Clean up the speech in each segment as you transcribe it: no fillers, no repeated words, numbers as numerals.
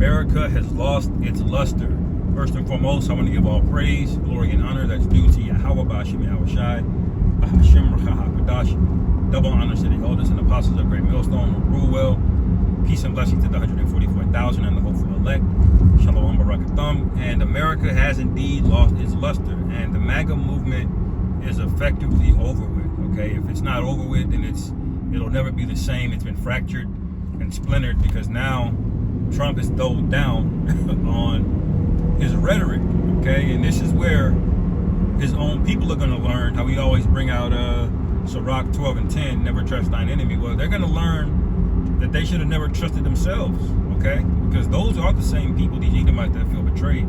America has lost its luster. First and foremost, I want to give all praise, glory, and honor that's due to Yahweh Bashim Yahushai, Bahashim Rahakadash. Double honors to the elders and apostles of Great Millstone who rule well. Peace and blessings to the 144,000 and the hopeful elect. Shalom Barakathum. And America has indeed lost its luster, and the MAGA movement is effectively over with. Okay, if it's not over with, then it'll never be the same. It's been fractured and splintered because now Trump has doubled down on his rhetoric. Okay, and this is where his own people are going to learn how we always bring out Sirach 12 and 10, never trust thine enemy. Well, they're going to learn that they should have never trusted themselves. Okay, because those are the same people, these Edomites, that feel betrayed.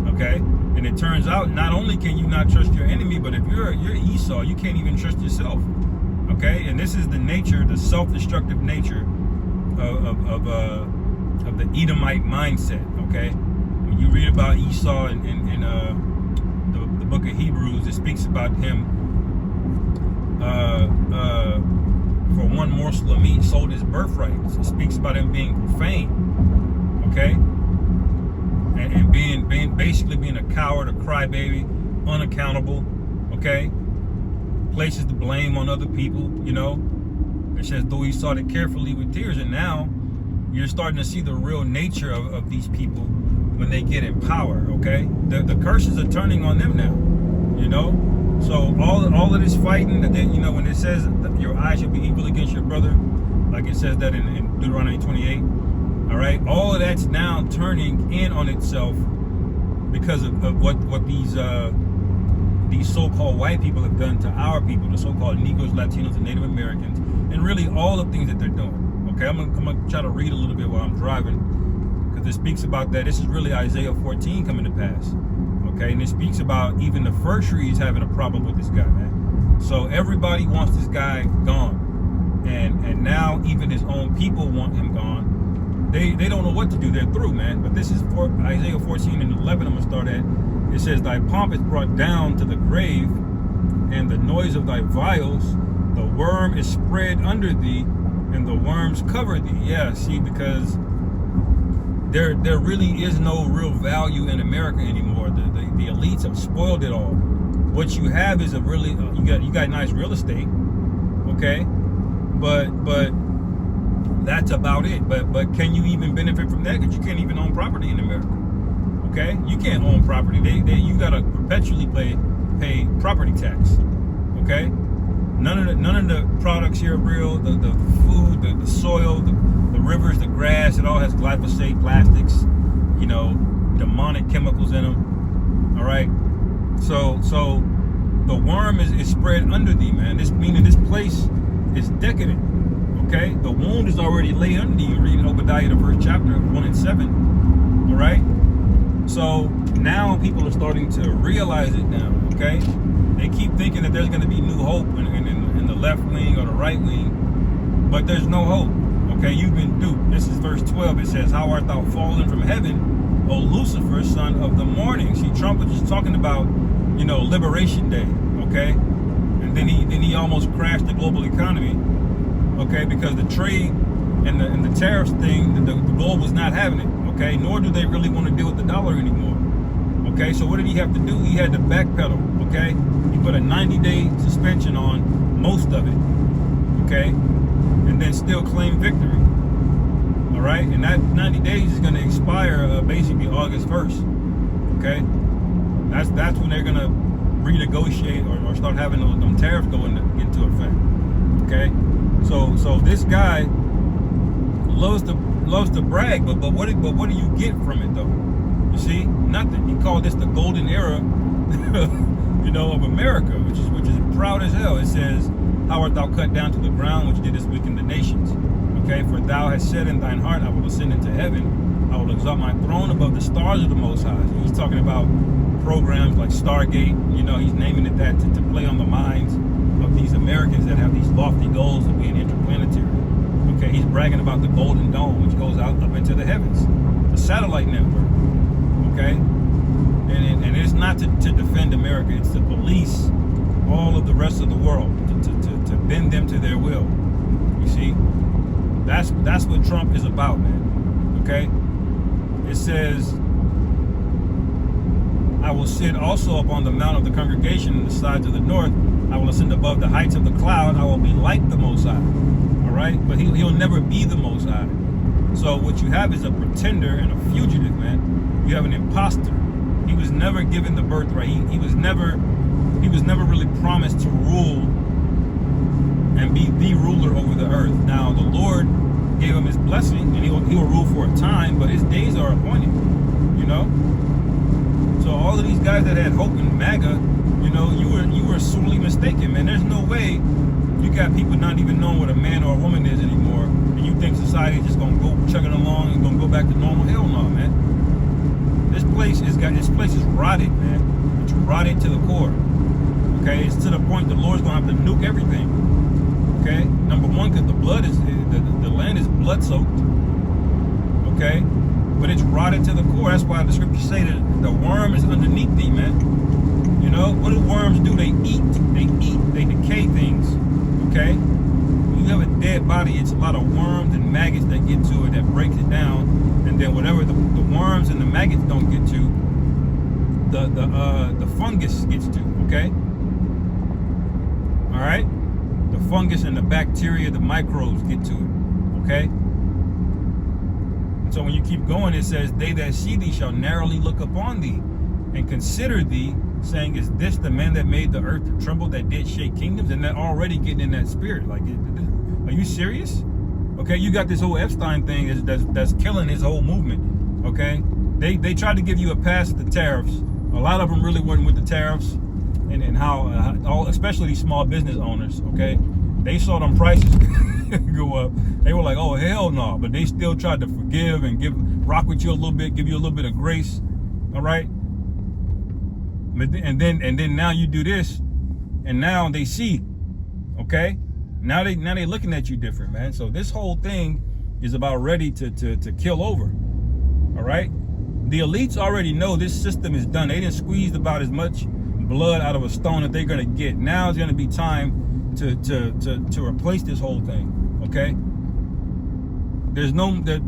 Okay, and it turns out not only can you not trust your enemy, but if you're Esau, you can't even trust yourself. Okay, and this is the nature, the self-destructive nature of the Edomite mindset. Okay, when you read about Esau in the book of Hebrews, it speaks about him for one morsel of meat sold his birthright. It speaks about him being profane. Okay, and being basically being a coward, a crybaby, unaccountable. Okay, places the blame on other people. You know, it says though he sought it carefully with tears, and now you're starting to see the real nature of these people when they get in power. Okay, the curses are turning on them now. You know, so all of this fighting that, you know, when it says that your eye should be evil against your brother, like it says that in Deuteronomy 28. All right, all of that's now turning in on itself because of what these so-called white people have done to our people, the so-called Negroes, Latinos, and Native Americans, and really all the things that they're doing. Okay, I'm gonna try to read a little bit while I'm driving, because it speaks about that. This is really Isaiah 14 coming to pass. Okay, and it speaks about even the fir trees having a problem with this guy, man. So everybody wants this guy gone, and now even his own people want him gone. They don't know what to do. They're through, man. But this is for Isaiah 14 and 11. I'm gonna start at. It says, "Thy pomp is brought down to the grave, and the noise of thy vials. The worm is spread under thee, and the worms cover thee." Yeah, see, because there really is no real value in America anymore. The elites have spoiled it all. What you have is a really you got nice real estate, okay, but that's about it. But can you even benefit from that? Because you can't even own property in America. Okay, you can't own property. You gotta perpetually pay property tax. Okay, none of the products here are real. The food, the soil, the rivers, the grass, it all has glyphosate, plastics, you know, demonic chemicals in them. All right, so the worm is spread under thee, man. This meaning this place is decadent. Okay, the wound is already lay under you. Read Obadiah, the first chapter, 1 and 7. All right, so now people are starting to realize it now. Okay, they keep thinking that there's going to be new hope in the left wing or the right wing, but there's no hope. Okay, you've been duped. This is verse 12. It says, "How art thou fallen from heaven, O Lucifer, son of the morning?" See, Trump was just talking about, you know, Liberation Day. Okay, and then he almost crashed the global economy. Okay, because the trade and the tariffs thing, the globe was not having it. Okay, nor do they really want to deal with the dollar anymore. Okay, so what did he have to do? He had to backpedal. Okay, he put a 90-day suspension on most of it. Okay, and then still claim victory. All right, and that 90 days is going to expire basically August 1st. Okay, that's when they're going to renegotiate or start having them tariffs go into effect. Okay, so this guy loves to brag, but what do you get from it though? You see, nothing. He called this the golden era, you know, of America, which is proud as hell. It says, "How art thou cut down to the ground, which didst weaken the nations?" Okay, "For thou hast said in thine heart, I will ascend into heaven. I will exalt my throne above the stars of the Most High." So he's talking about programs like Stargate. You know, he's naming it that to play on the minds of these Americans that have these lofty goals of being interplanetary. Okay, he's bragging about the Golden Dome, which goes out up into the heavens, the satellite network. Okay, and it's not to defend America; it's to police all of the rest of the world, to bend them to their will. You see, that's what Trump is about, man. Okay, it says, I will sit also upon the mount of the congregation in the sides of the north. I will ascend above the heights of the cloud. I will be like the Most High. All right? But he'll never be the Most High. So what you have is a pretender and a fugitive, man. You have an imposter. He was never given the birthright. He was never really promised to rule and be the ruler over the earth. Now, the Lord gave him his blessing, and he will rule for a time, but his days are appointed, you know? So all of these guys that had hope in MAGA, you know, you were sorely mistaken, man. There's no way you got people not even knowing what a man or a woman is anymore, and you think society is just gonna go chugging along and gonna go back to normal. Hell no, man. This place is rotted, man. It's rotted to the core. Okay, it's to the point the Lord's gonna have to nuke everything. Okay, number one, because the land is blood soaked. Okay, but it's rotted to the core. That's why the scriptures say that the worm is underneath thee, man. You know, what do worms do? They eat, they decay things. Okay, when you have a dead body, it's a lot of worms and maggots that get to it, that breaks it down, and then whatever the worms and the maggots don't get to, the fungus gets to. Okay, all right, the fungus and the bacteria, the microbes get to it. Okay. And so when you keep going, it says, they that see thee shall narrowly look upon thee and consider thee, saying, is this the man that made the earth to tremble, that did shake kingdoms? And they're already getting in that spirit. Like, are you serious? Okay, you got this whole Epstein thing that's killing his whole movement. Okay, they tried to give you a pass at the tariffs. A lot of them really weren't with the tariffs, and how especially these small business owners. Okay, they saw them prices go up. They were like, oh hell no, but they still tried to forgive and rock with you a little bit, give you a little bit of grace. All right. And then now you do this, and now they see, okay? Now they looking at you different, man. So this whole thing is about ready to kill over. All right? The elites already know this system is done. They didn't squeeze about as much blood out of a stone that they're gonna get. Now it's gonna be time to replace this whole thing. Okay?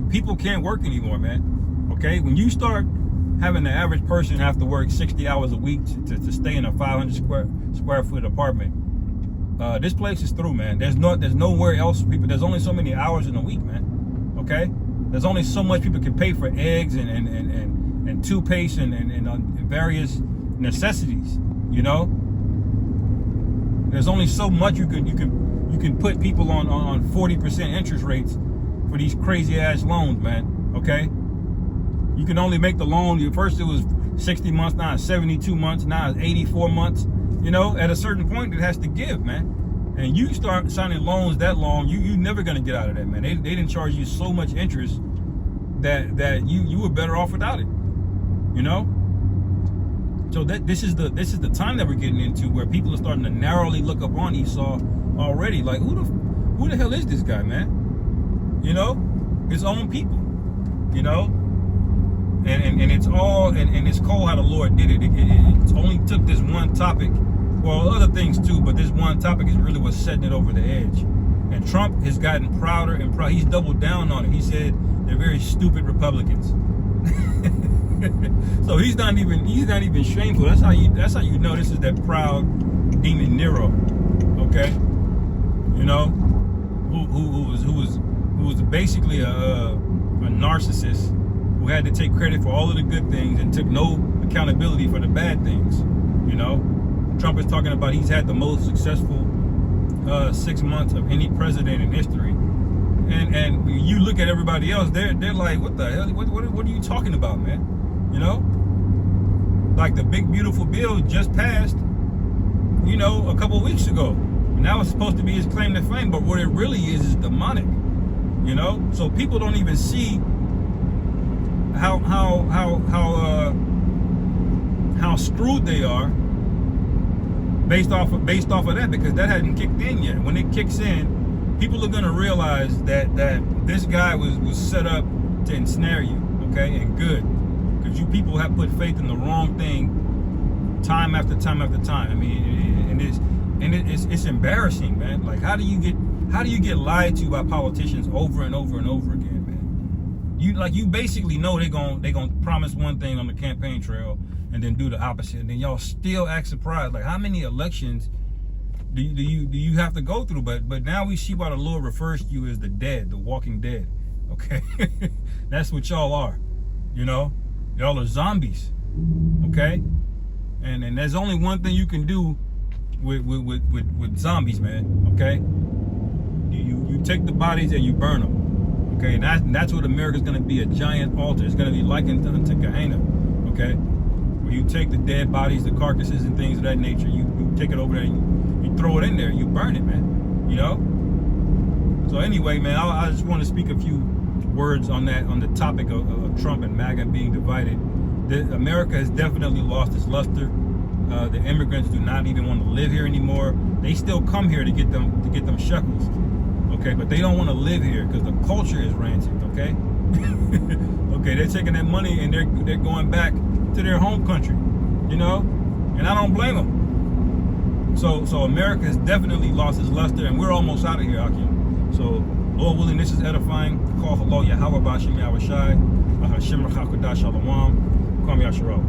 People can't work anymore, man. Okay? When you start having the average person have to work 60 hours a week to stay in a 500 square foot apartment, this place is through, man. There's nowhere else for people. There's only so many hours in a week, man. Okay? There's only so much people can pay for eggs and toothpaste and various necessities. You know, there's only so much you can put people on 40% interest rates for these crazy ass loans, man. Okay? You can only make the loan. First it was 60 months, now it's 72 months, now it's 84 months. You know, at a certain point it has to give, man. And you start signing loans that long, you never gonna get out of that, man. They didn't charge you so much interest that you were better off without it. You know? So this is the time that we're getting into, where people are starting to narrowly look upon Esau already. Like, who the hell is this guy, man? You know, his own people. You know. And it's all, and it's cold how the Lord did it. It only took this one topic, well, other things too, but this one topic is really what's setting it over the edge. And Trump has gotten prouder and prouder. He's doubled down on it. He said they're very stupid Republicans. So he's not even shameful. That's how you know this is that proud demon Nero. Okay, you know, who was basically a narcissist, who had to take credit for all of the good things and took no accountability for the bad things. You know, Trump is talking about he's had the most successful 6 months of any president in history, and you look at everybody else, they're like, what the hell? What are you talking about, man? You know, like the big beautiful bill just passed, you know, a couple of weeks ago, and that was supposed to be his claim to fame, but what it really is demonic. You know, so people don't even see how screwed they are based off of that, because that hadn't kicked in yet. When it kicks in, people are gonna realize that this guy was set up to ensnare you, okay, and good, because you people have put faith in the wrong thing time after time after time. I mean, it's embarrassing, man. Like, how do you get lied to by politicians over and over and over again, man? You basically know they gonna promise one thing on the campaign trail and then do the opposite, and then y'all still act surprised. Like, how many elections do you have to go through? But now we see why the Lord refers to you as the dead, the walking dead. Okay, that's what y'all are. You know, y'all are zombies. Okay, and there's only one thing you can do with zombies, man. Okay, you take the bodies and you burn them. Okay, and that's what America's going to be, a giant altar. It's going to be likened unto Gehenna. Okay, where you take the dead bodies, the carcasses and things of that nature, you take it over there and you throw it in there, you burn it, man. You know. So anyway, man, I just want to speak a few words on the topic of Trump and MAGA being divided. America has definitely lost its luster. The immigrants do not even want to live here anymore. They still come here to get them shekels. Okay, but they don't want to live here because the culture is rancid. Okay, okay, they're taking that money and they're going back to their home country. You know, and I don't blame them. So America has definitely lost its luster, and we're almost out of here, Akim. So Lord willing, this is edifying. Call for Lord Yahweh Bashim Yahweh Shai, Hashem Rachakodah Shalom, Kwam Yasharal.